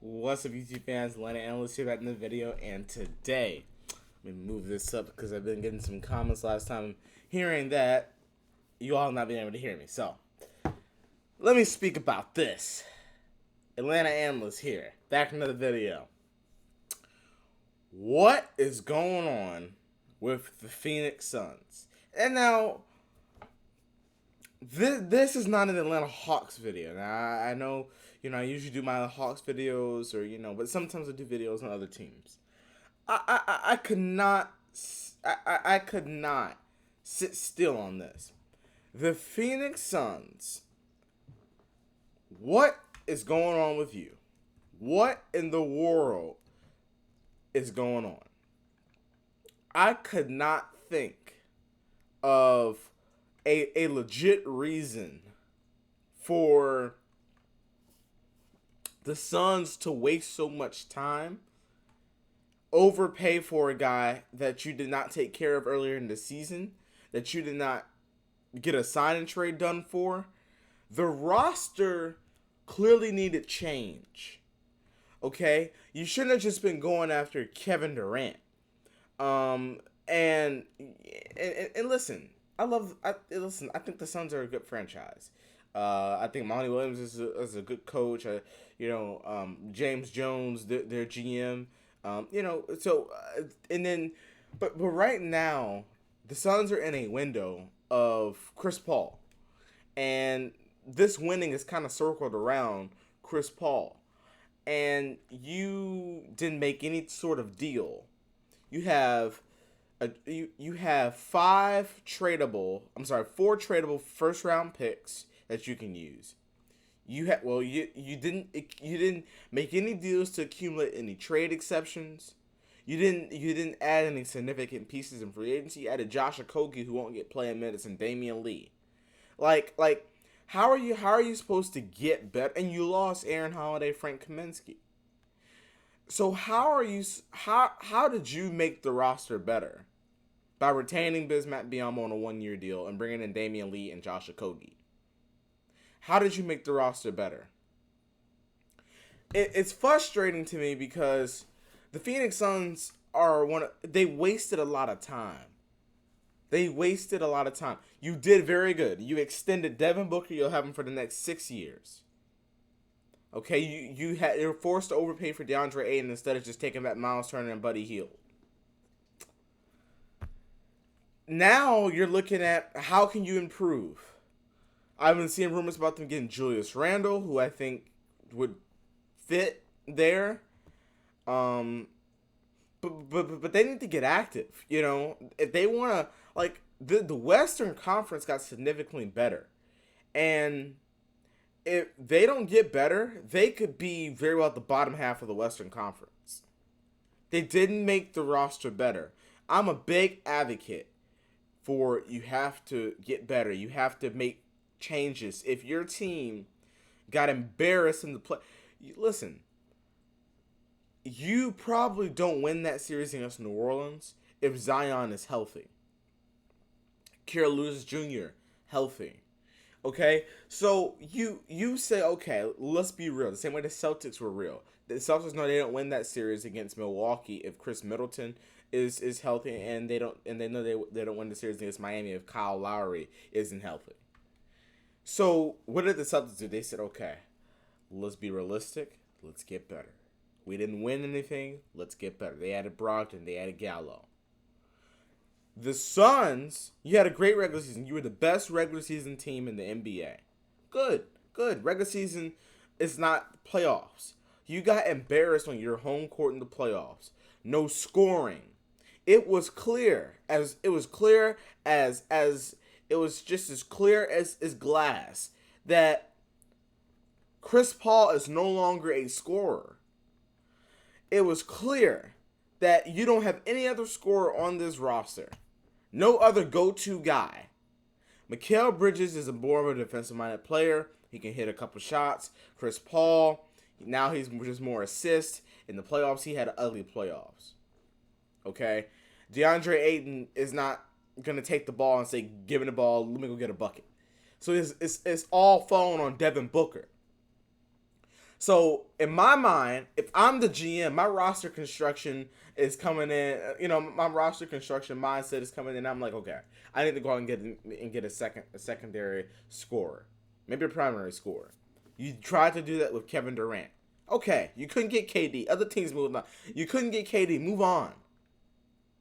What's up, YouTube fans? Atlanta Analyst here back in the video, and today, let me move this up because I've been getting some comments last time hearing that you all not being able to hear me. So, let me speak about this. Atlanta Analyst here, back in the video. What is going on with the Phoenix Suns? And now, this is not an Atlanta Hawks video. Now, I know, I usually do my Hawks videos, or, but sometimes I do videos on other teams. I could not, I could not sit still on this. The Phoenix Suns, what is going on with you? What in the world is going on? I could not think of a legit reason for the Suns to waste so much time, overpay for a guy that you did not take care of earlier in the season, that you did not get a sign and trade done for. The roster clearly needed change. Okay? You shouldn't have just been going after Kevin Durant. And listen, listen, I think the Suns are a good franchise. I think Monty Williams is a good coach. James Jones, their GM. And then, but right now, the Suns are in a window of Chris Paul, and this winning is kind of circled around Chris Paul, and you didn't make any sort of deal. You have you have four tradable first round picks that you can use. You didn't make any deals to accumulate any trade exceptions. You didn't add any significant pieces in free agency. You added Josh Okogie, who won't get playing minutes, and Damian Lee. Like how are you supposed to get better? And you lost Aaron Holiday, Frank Kaminsky. So how did you make the roster better? By retaining Bismack Biyombo on a 1-year deal and bringing in Damian Lee and Josh Okogie. How did you make the roster better? It's frustrating to me because the Phoenix Suns they wasted a lot of time. You did very good. You extended Devin Booker. You'll have him for the next 6 years. Okay, you were forced to overpay for DeAndre Ayton instead of just taking back Miles Turner and Buddy Hield. Now you're looking at how can you improve. I've been seeing rumors about them getting Julius Randle, who I think would fit there. But they need to get active. If they want to, the Western Conference got significantly better, and if they don't get better, they could be very well at the bottom half of the Western Conference. They didn't make the roster better. I'm a big advocate for you have to get better. You have to make changes. If your team got embarrassed in the play, listen, you probably don't win that series against New Orleans if Zion is healthy. Kira Lewis Jr. healthy. Okay, so you say, okay, let's be real. The same way the Celtics were real. The Celtics know they don't win that series against Milwaukee if Chris Middleton is healthy, and they know they don't win the series against Miami if Kyle Lowry isn't healthy. So what did the Celtics do? They said, okay, let's be realistic. Let's get better. We didn't win anything. Let's get better. They added Brogdon. They added Gallo. The Suns, you had a great regular season. You were the best regular season team in the NBA. Good. Regular season is not playoffs. You got embarrassed on your home court in the playoffs. No scoring. It was clear as glass that Chris Paul is no longer a scorer. It was clear that you don't have any other scorer on this roster. No other go-to guy. Mikal Bridges is more of a defensive-minded player. He can hit a couple shots. Chris Paul, now he's just more assist. In the playoffs, he had ugly playoffs. Okay? DeAndre Ayton is not going to take the ball and say, give me the ball, let me go get a bucket. So it's all falling on Devin Booker. So in my mind, if I'm the GM, my roster construction is coming in. My roster construction mindset is coming in. I'm like, okay, I need to go out and get a secondary scorer, maybe a primary scorer. You tried to do that with Kevin Durant. Okay, you couldn't get KD. Other teams moved on. You couldn't get KD. Move on.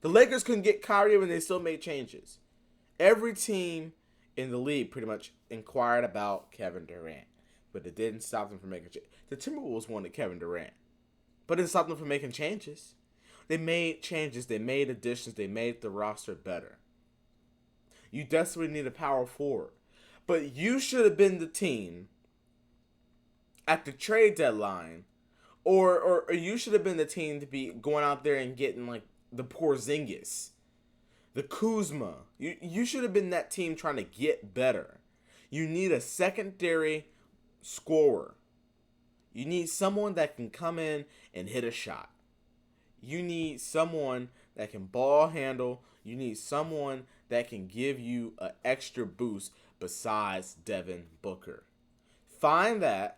The Lakers couldn't get Kyrie when they still made changes. Every team in the league pretty much inquired about Kevin Durant, but it didn't stop them from making changes. The Timberwolves wanted Kevin Durant, but it didn't stop them from making changes. They made changes. They made additions. They made the roster better. You desperately need a power forward, but you should have been the team at the trade deadline, or you should have been the team to be going out there and getting like the Porzingis, the Kuzma. You should have been that team trying to get better. You need a secondary scorer. You need someone that can come in and hit a shot. You need someone that can ball handle. You need someone that can give you an extra boost besides Devin Booker. Find that,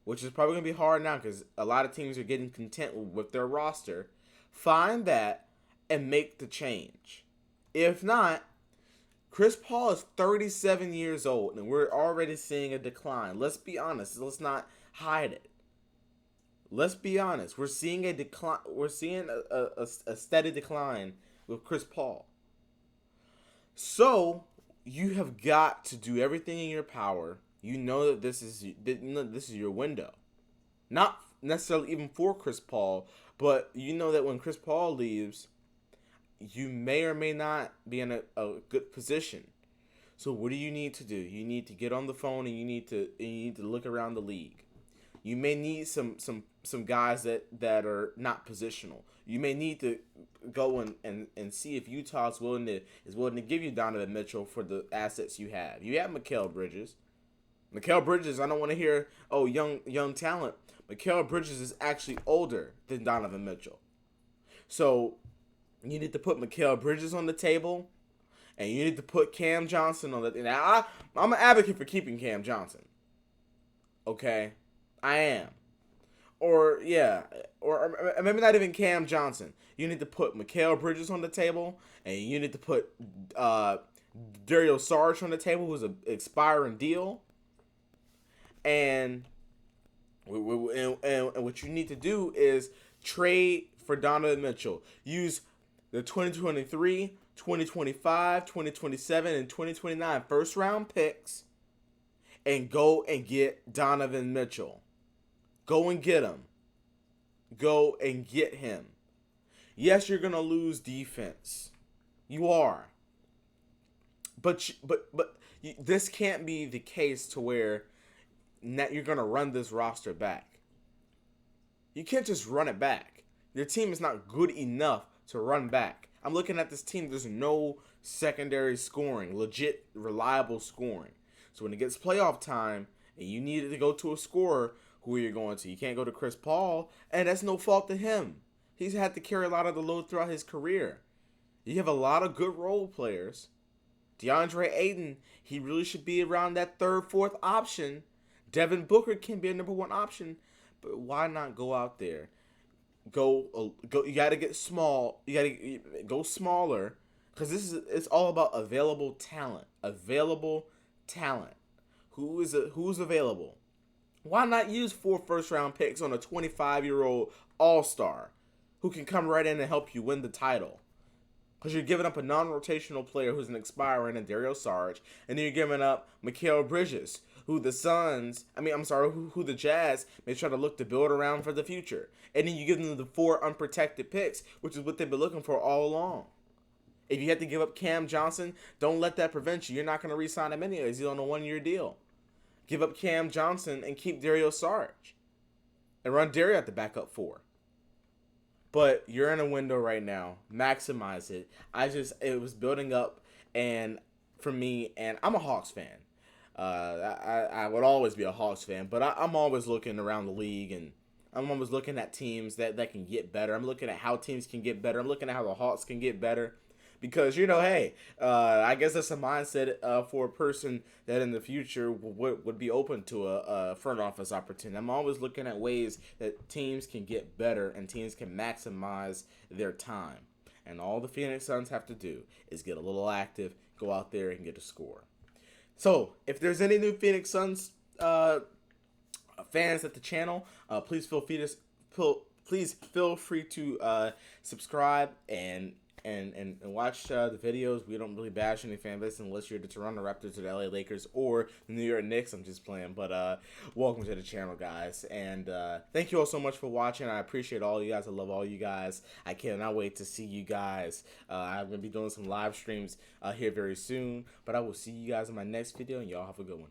which is probably going to be hard now because a lot of teams are getting content with their roster. Find that and make the change. If not, Chris Paul is 37 years old and we're already seeing a decline. Let's be honest. Let's not hide it. Let's be honest. We're seeing a decline. We're seeing a steady decline with Chris Paul. So you have got to do everything in your power. You know that this is your window. Not necessarily even for Chris Paul, but you know that when Chris Paul leaves, you may or may not be in a good position. So what do you need to do? You need to get on the phone and you need to look around the league. You may need some guys that are not positional. You may need to go and see if Utah is willing to give you Donovan Mitchell for the assets you have. You have Mikal Bridges. Mikal Bridges, I don't want to hear, young talent. Mikal Bridges is actually older than Donovan Mitchell. So you need to put Mikal Bridges on the table, and you need to put Cam Johnson on the table. Now, I'm an advocate for keeping Cam Johnson. Okay? I am. Or maybe not even Cam Johnson. You need to put Mikal Bridges on the table, and you need to put Dario Saric on the table, who's an expiring deal. And what you need to do is trade for Donovan Mitchell. Use the 2023, 2025, 2027, and 2029 first round picks and go and get Donovan Mitchell. Go and get him. Go and get him. Yes, you're going to lose defense. You are. But this can't be the case to where you're going to run this roster back. You can't just run it back. Your team is not good enough to run back. I'm looking at this team. There's no secondary scoring, legit, reliable scoring. So when it gets playoff time and you need to go to a scorer, who are you going to? You can't go to Chris Paul, and that's no fault to him. He's had to carry a lot of the load throughout his career. You have a lot of good role players. DeAndre Ayton, he really should be around that third, fourth option. Devin Booker can be a number one option, but why not go out there? Go. You got to get small. You got to go smaller because it's all about available talent. Available talent. Who's available? Why not use 4 first-round picks on a 25-year-old all-star who can come right in and help you win the title? Because you're giving up a non-rotational player who's an expiring in Dario Saric, and then you're giving up Mikal Bridges, who the Jazz may try to look to build around for the future. And then you give them the 4 unprotected picks, which is what they've been looking for all along. If you have to give up Cam Johnson, don't let that prevent you. You're not going to re-sign him anyways. He's on a 1-year deal. Give up Cam Johnson and keep Dario Saric. And run Dario at the backup 4. But you're in a window right now. Maximize it. It was building up, and for me, and I'm a Hawks fan. I would always be a Hawks fan, but I'm always looking around the league, and I'm always looking at teams that can get better. I'm looking at how teams can get better. I'm looking at how the Hawks can get better. because hey, I guess that's a mindset for a person that in the future would be open to a front office opportunity. I'm always looking at ways that teams can get better and teams can maximize their time. And all the Phoenix Suns have to do is get a little active, go out there and get a score. So, if there's any new Phoenix Suns fans at the channel, please feel free to subscribe and watch the videos. We don't really bash any fan base unless you're the Toronto Raptors or the LA Lakers or the New York Knicks. I'm just playing, but welcome to the channel, guys, and thank you all so much for watching. I appreciate all you guys. I love all you guys. I cannot wait to see you guys. I'm gonna be doing some live streams here very soon, but I will see you guys in my next video, and y'all have a good one.